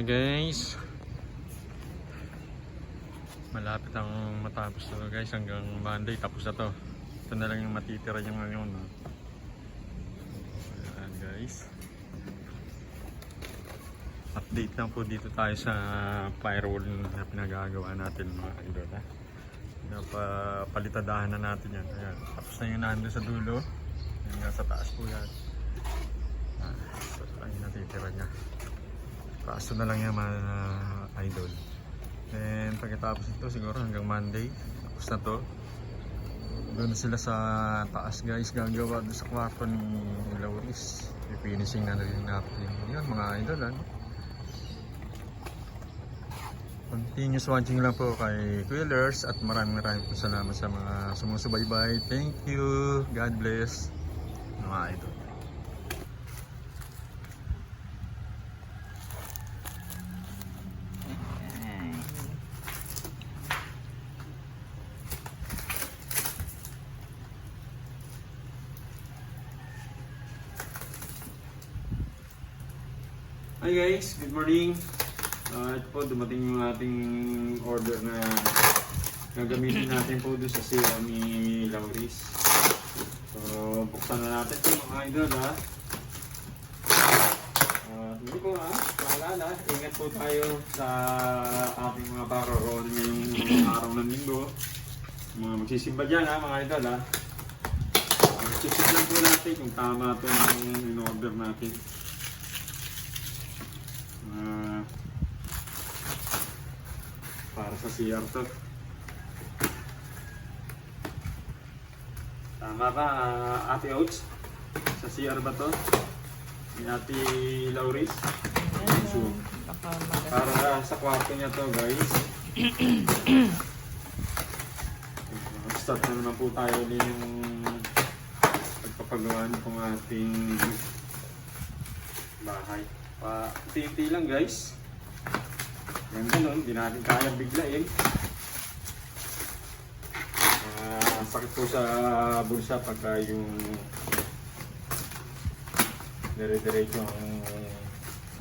na guys, malapit ang matapos to guys, hanggang Monday tapos na to. Ito na lang yung matitira yung ngayon, no? Ayan guys, update lang po dito tayo sa firewall na pinagagawa natin mga idol, ha? Palitadahan na natin yan. Ayan, tapos na yung nandun sa dulo, yan nga sa taas po yan. So lang yung natitira nya, kaso na lang yan mga idol. And pagkatapos ito siguro hanggang Monday tapos na to. Doon na sila sa taas guys, gagawa doon sa kwarto ni Lauris. Finishing na rin natin yun mga idol, ano? Continuous watching lang po kay Quillers at maraming po salamat sa mga sumusubaybay. Thank you, God bless mga idol. Hi guys, good morning. Ito po, dumating yung ating order na gagamitin natin po doon sa CR ni Lauris. So, buksan na natin ito mga idol, ha. Hindi po ha, paalala, ingat po tayo sa ating mga pararoon ngayong araw ng linggo. Mga magsisimba dyan ha mga idol, ha. Check lang po natin kung tama ito yung in-order natin. Para sa CR to. Tama ba Ate Oats? Sa CR ba to? Ni Ate Lauris? So, para sa kwarto niya to guys. Start na naman po tayo ulit yung pagpapagawa ng ating bahay. Unti-unti lang guys. Yan ganun, hindi natin kaya biglain. Sakit po sa bulsa pagka yung dire-diretso ang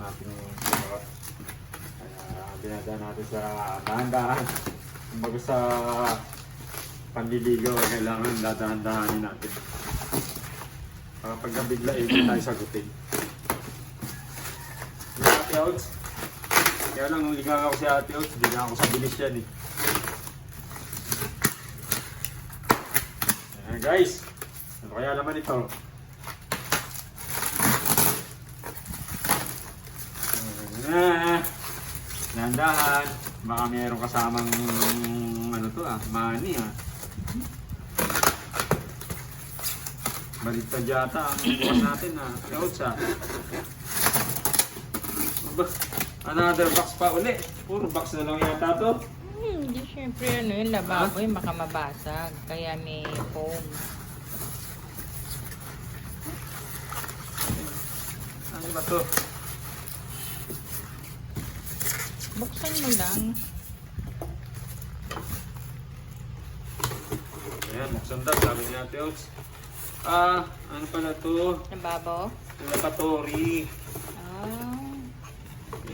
ating gawa. Kaya binadaan natin sa dahan-dahan. Kumbaga sa panliligaw, kailangan dadahan-dahanin natin. Para pagka biglain, hindi tayo sagutin. Ate Outs. Kaya lang, nung ligaw ako si Ate Outs, hindi na ako sa bilis yan eh. Ayan guys, ano kaya naman ito? Nandahan, baka mayroong kasamang ano to money Baliktad yata ang bukas natin Ate Outs Another box pa uli. Puro box na lang yata to. Hindi, syempre yung lababo yung baka mabasag. Kaya may foam. Ano ba to? Buksan mo lang. Ayan, buksan daw. Sabi ni Ate Outs. Ano pala to? Lababo? Laboratory.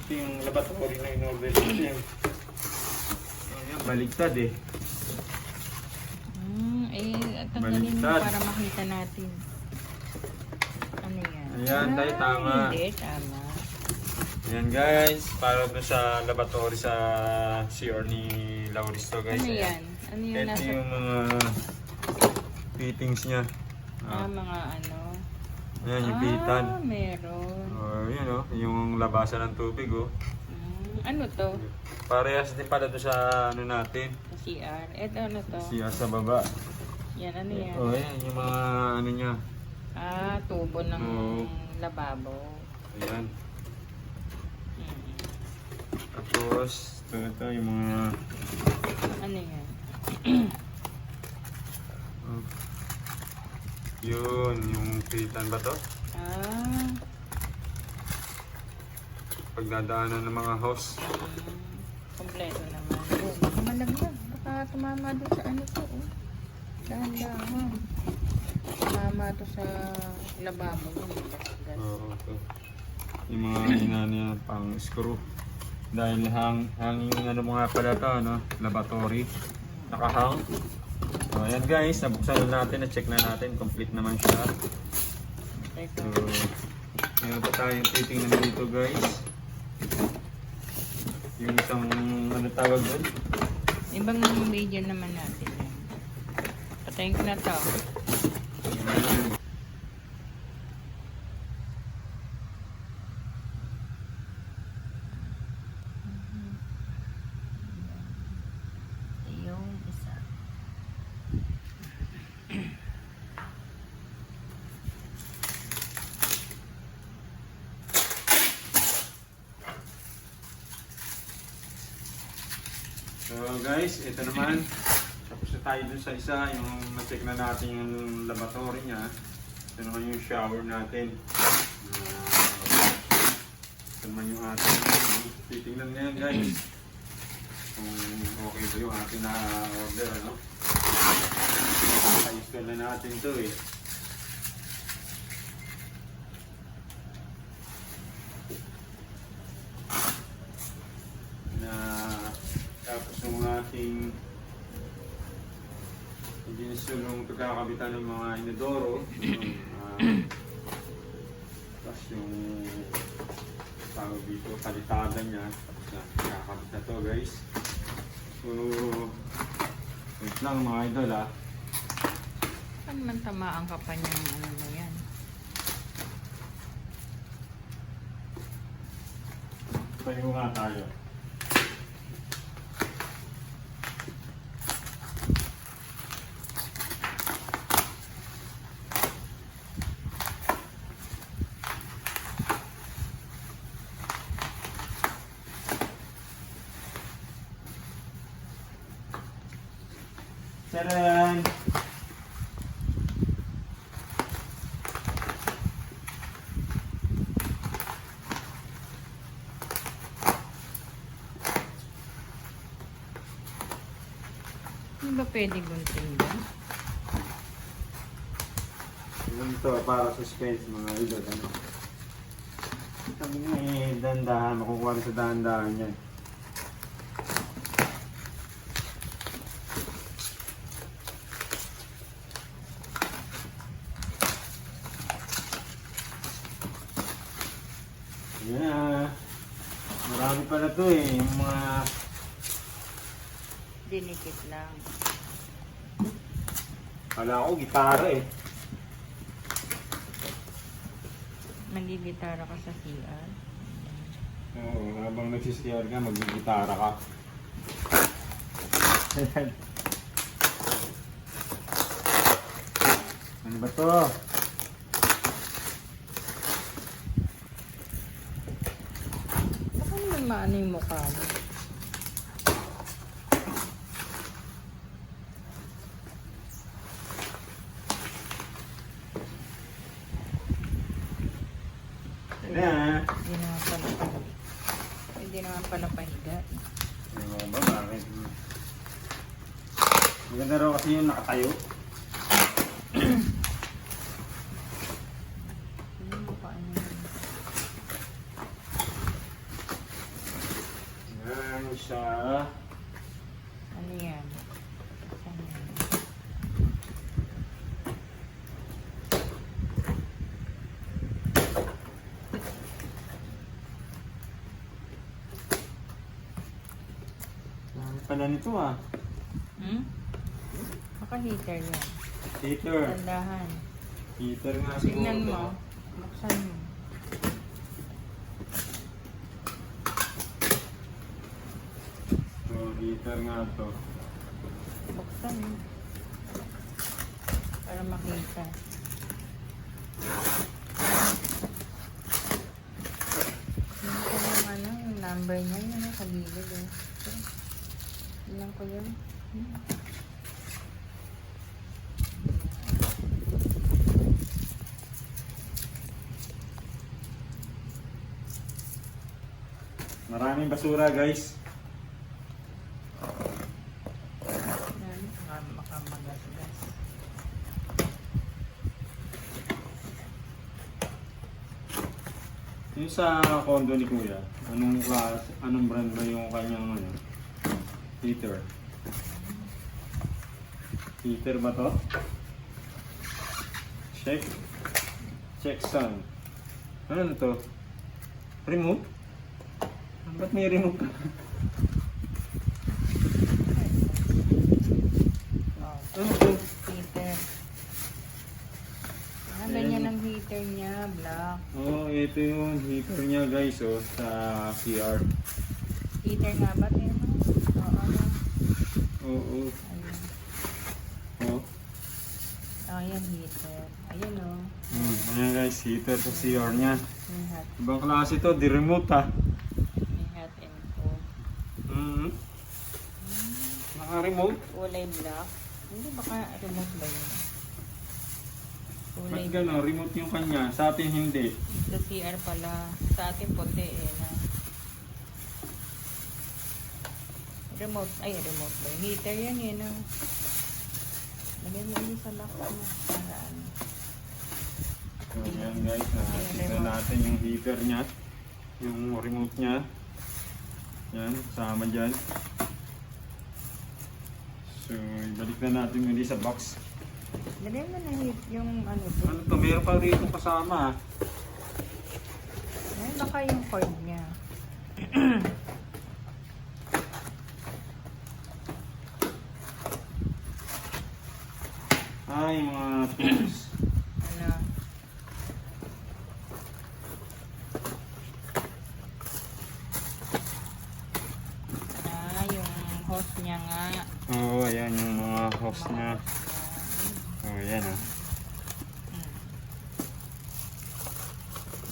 Ito yung laboratory na in-order natin. Ayan, baligtad eh. Tanggalin mo para makita natin. Ano yan? Ayan, tayo tama. Hindi, tama. Ayan guys, para doon sa laboratory sa CR ni Lauris to guys. Ano yan? Ano yan? Ito yung mga fittings niya. Mga ano? Ayan yung pitan. Meron. Yan yung labasan ng tubig Ano to? Parehas din pala doon sa ano natin. Sa CR. Ito ano to? CR sa baba. Yan, ano yan? Ayan yung mga ano niya. Tubo ng lababo. Ayan. Tapos, ito yung mga... Ano yan? Yun, yung pitan ba to? Pagdadaanan ng mga hose. Kompleto naman. Baka malaglag. Baka tumama doon sa ano to. Dahan-dahan. Tumama to sa lababo. Oo, ito. Yung mga inano yan, pang screw. Dahil hanging ano mo nga pala to, no? Laboratory. Nakahang. So, ayan guys, nabuksan na natin, na-check na natin, complete naman siya. So, meron pa tayong titingnan dito guys. Yung isang, ano tawag doon? Ibang video naman natin yan. Patayin ko na to. Yung isa. So guys, ito naman. Tapos na tayo dun sa isa, yung na-check na natin yung laboratory niya. Ito naman yung shower natin. Ito naman yung ating titingnan ngayon guys. Kung okay ba yung ating na-order, ano? Naka-install na natin to eh. Tapos yung ating yung pagkakabitan ng mga inodoro, tapos yung tawag dito, kalitadan niya, tapos na kakabit na to guys. So, wait lang mga idol ha. Saan man tamaan ka pa niyang ano na yan? Tayo nga tayo. Tadaan! Hindi ba pwede gunting doon? Ito para suspense mga idol. Ano? Sabi nga eh, dahan-dahan, makukuha rin sa dahan-dahan yan. Yeah. Marami pala to eh, yung mga Dinikit lang. kala ko gitara eh. Nagigitara ka sa CR. Oo, habang nagsisiyar ka, mag-gitara ka. Ano ba to? Baka naman maano yung mukha mo. Yan. Hindi naman pala pahiga. Hindi naman pala pahiga. Ano ba, bakit? Maganda raw kasi yung nakatayo. Yung mukha niya. Yan siya. Ano yan? Saan yan? Ano pala nito ah? Hmm? Baka heater yan. Heater. Tandahan. Heater nga siguro. Tignan mo. Buksan mo. So, heater nga to. Buksan mo. Para makita. Yung ano, yung number niya, yun ang kagilid eh. So, ilan ko yun? Maraming basura guys. Yan, makamagasgas. Yung sa condo ni Kuya, anong class, anong brand ba yung kanyang ano, heater? Heater ba to? Check. Check sun. Ano na to? Remote? Ba't may remote ka? Oh, Ano to? heater. Ah, Ayan. ganyan ang heater niya, black. Oh, ito yung heater niya guys, oh, sa CR. Heater nga ba? Tingnan mo. Oo, ano. Oo. Ayun. Oh. Oh, yan heater. Ayun oh. Ayan guys, heater sa CR niya. May hot, Ibang klase to, di remote ha. may hot and cold. Naka-remote. Kulay black. Hindi, baka remote ba yun? Kulay Ba't gano'n? Remote yung kanya. Sa atin hindi. Sa CR pala. Sa atin puti eh. Na. Remote. Ay, remote ba? Heater yan eh. No? Lagay mo yun sa lock mo. Para ano. So yan guys, nakikita natin yung heater niya. Yung remote niya. Yan, sama dyan. So, ibalik na natin muli sa box. Lagay mo na hit yung ano to. Ano to? Meron pa rito kasama. Ay, baka yung cord niya. Ay, mga tools. Ano? Ah, yung hose niya nga. Oo, ayan yung mga hose niya. Oo, ayan ah. Hmm.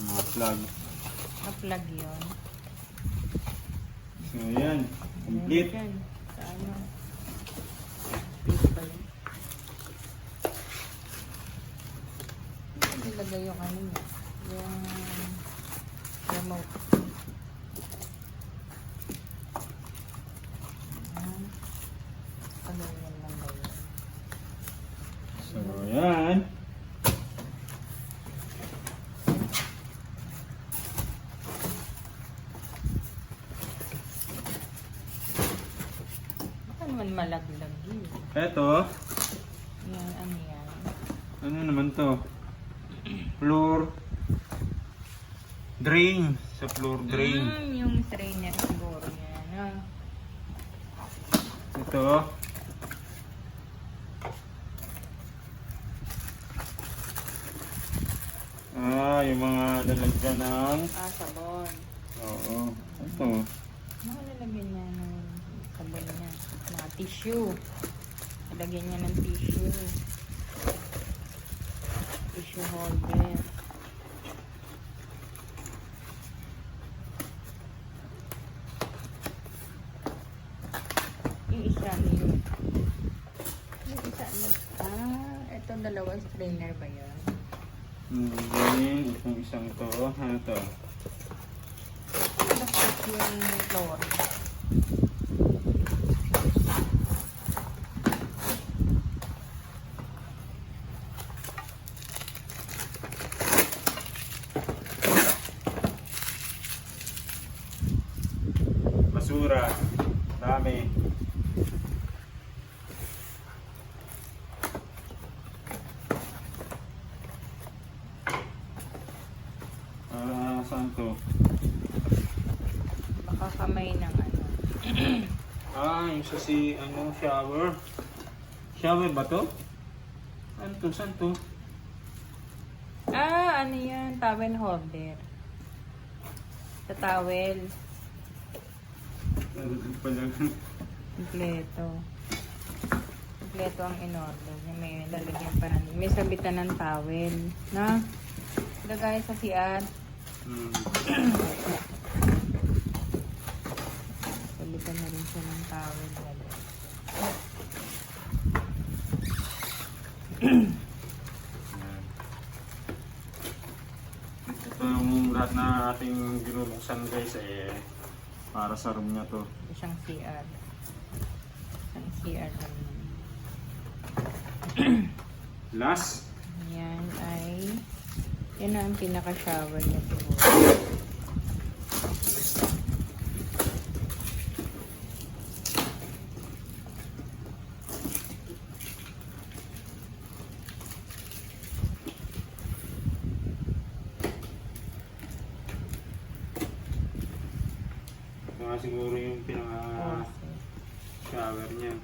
Mga plug. Na-plug yun. So, ayan. Complete. Yan. Sa ano? Dito ba yun? Ilagay yung ano niya. Yung remote. Ayan. Pagawin lang ba yun? So, ayan. Baka naman malaglag yun. Eto. Yan, ano yan? Ano naman to? Floor drain. Sa floor drain. Yung strainer siguro yan. Ah. Ito. Yung mga lalagyan ng... Ah, sabon. Oo. Ito. Mga lalagyan niya ng sabon niya. Mga tissue. Lalagyan niya ng tissue. Tissue holder. Yung isa niyo. Yung isa niyo. Ah, ito dalawang strainer ba yan? Ganyan. Itong isang to. Ano to? Tapos yung floor. Basura. Dami. Saan to? Baka kamay ng ano. Yung sa shower. Shower ba to? Ano to? Saan to? Ah, ano yan? Towel holder. Sa towel. Ano pa lang? Kompleto. Kompleto ang in-order niya. May lalagyan pa rin. May sabitan ng towel. Na? Lagay sa CR. Sabitan na rin siya ng towel. Ito yung lahat na ating binubuksan guys para sa room niya to. Isang CR. Isang CR naman. Last. Yan ay yan na ang pinaka-shower niya siguro. siguro yung Faucet. shower niya.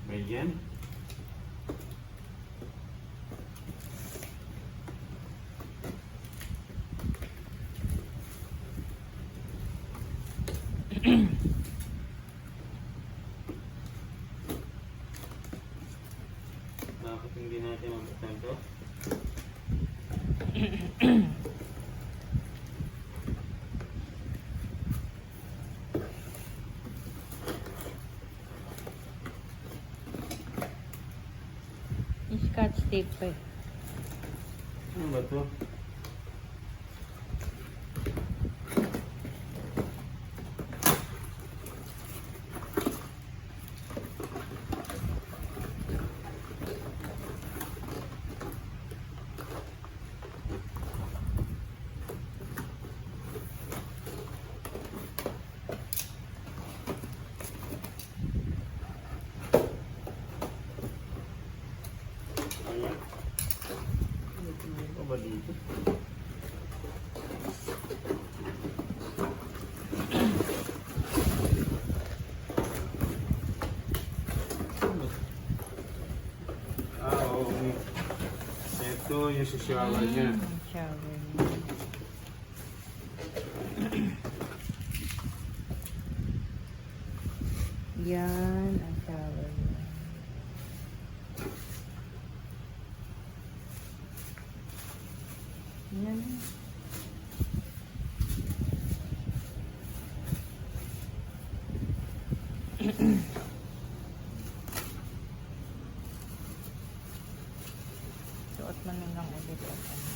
May yan. Bakit hindi natin mabuksan to? Scotch tape pa eh. Ano ba to? Ayan. Ano ba dito? Oo. Ito yung sa shower niya. Shower niya. Yan ang shower niya. Yan. Suot mo na lang ulit at ano.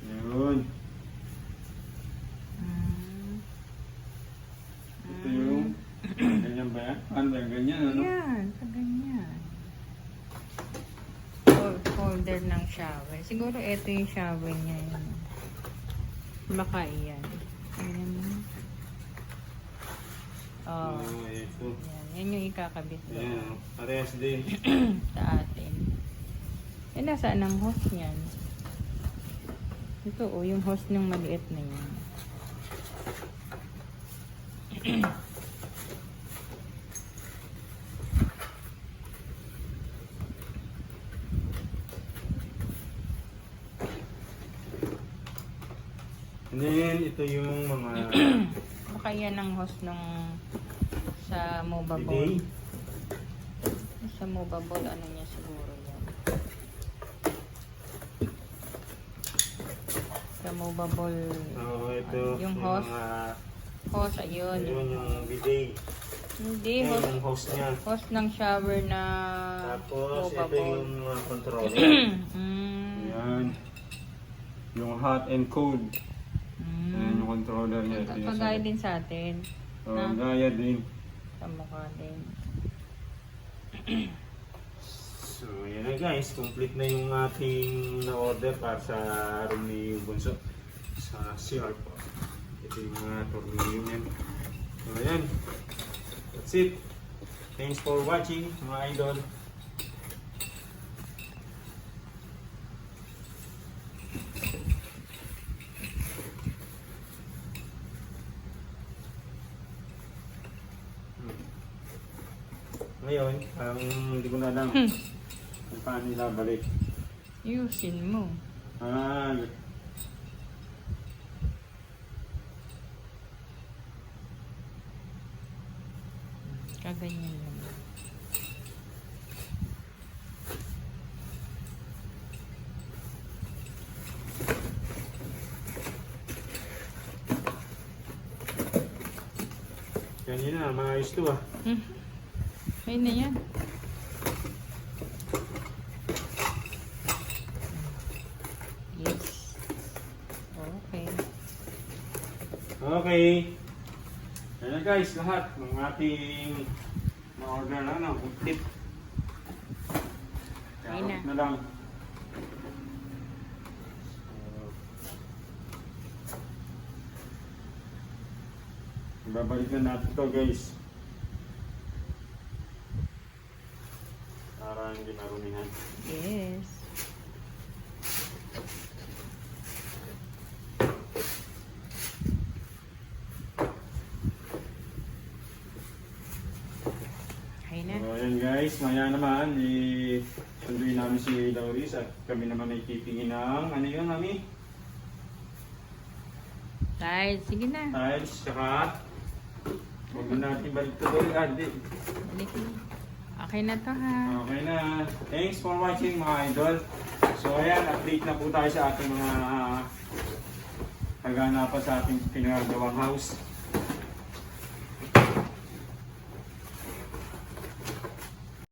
Yun. Mm. Ito yung... Ganyan ba yan? Ano ba yung ganyan? Ano? Yan, sa ganyan. Holder ng shower. Siguro ito yung shower niya. Yun. Baka iyan. Ayan mo. Oh. Ito. Yan yung ikakabit doon. Ayan. Parehas din. Sa atin. Eh, nasaan ang hose niyan? Ito yung hose ng maliit na yan. And then, ito yung mga... Baka yan ang hose nung sa movable. bidet. Sa movable, ano niya siguro yan. Sa movable, Oo, ito. yung hose. Mga... Hose, ayun. Yun yung bidet. Hindi, Yan hose. yung hose niya. Hose ng shower na Tapos, ito movable. yung mga controller. Mm. Yan. Yung hot and cold. Yan Mm. yung controller niya. Ito yung Kagaya din sa atin. Oh, gaya din. Sa mukha din. So, yan na guys. Complete na yung ating na-order para sa room ni Bunso. Sa CR po. Ito yung mga tornilyo niyan. So, yan. That's it. Thanks for watching, mga idol. Ngayon, ang hindi ko na alam kung paano nila balik. Yusin mo. Ah, Kaganyan lang. ganyan na, maayos to ah. Ayun na yan. Yes. Okay. Okay. Yan na guys, lahat ng ating na-order na, complete. Ayun na. Na lang. Babalik na natin to guys. Para hindi marumihan. Yes. Okay na. So ayan guys, maya naman sunduin namin si Lauris at kami naman ay titingin ng ano yun mami? Tiles, sige na. Tiles, saka huwag na natin balik to doon. Balik na. Okay na to ha. Okay na. Thanks for watching mga idol. So ayan, update na po tayo sa ating mga kaganapan sa ating pinagagawang house.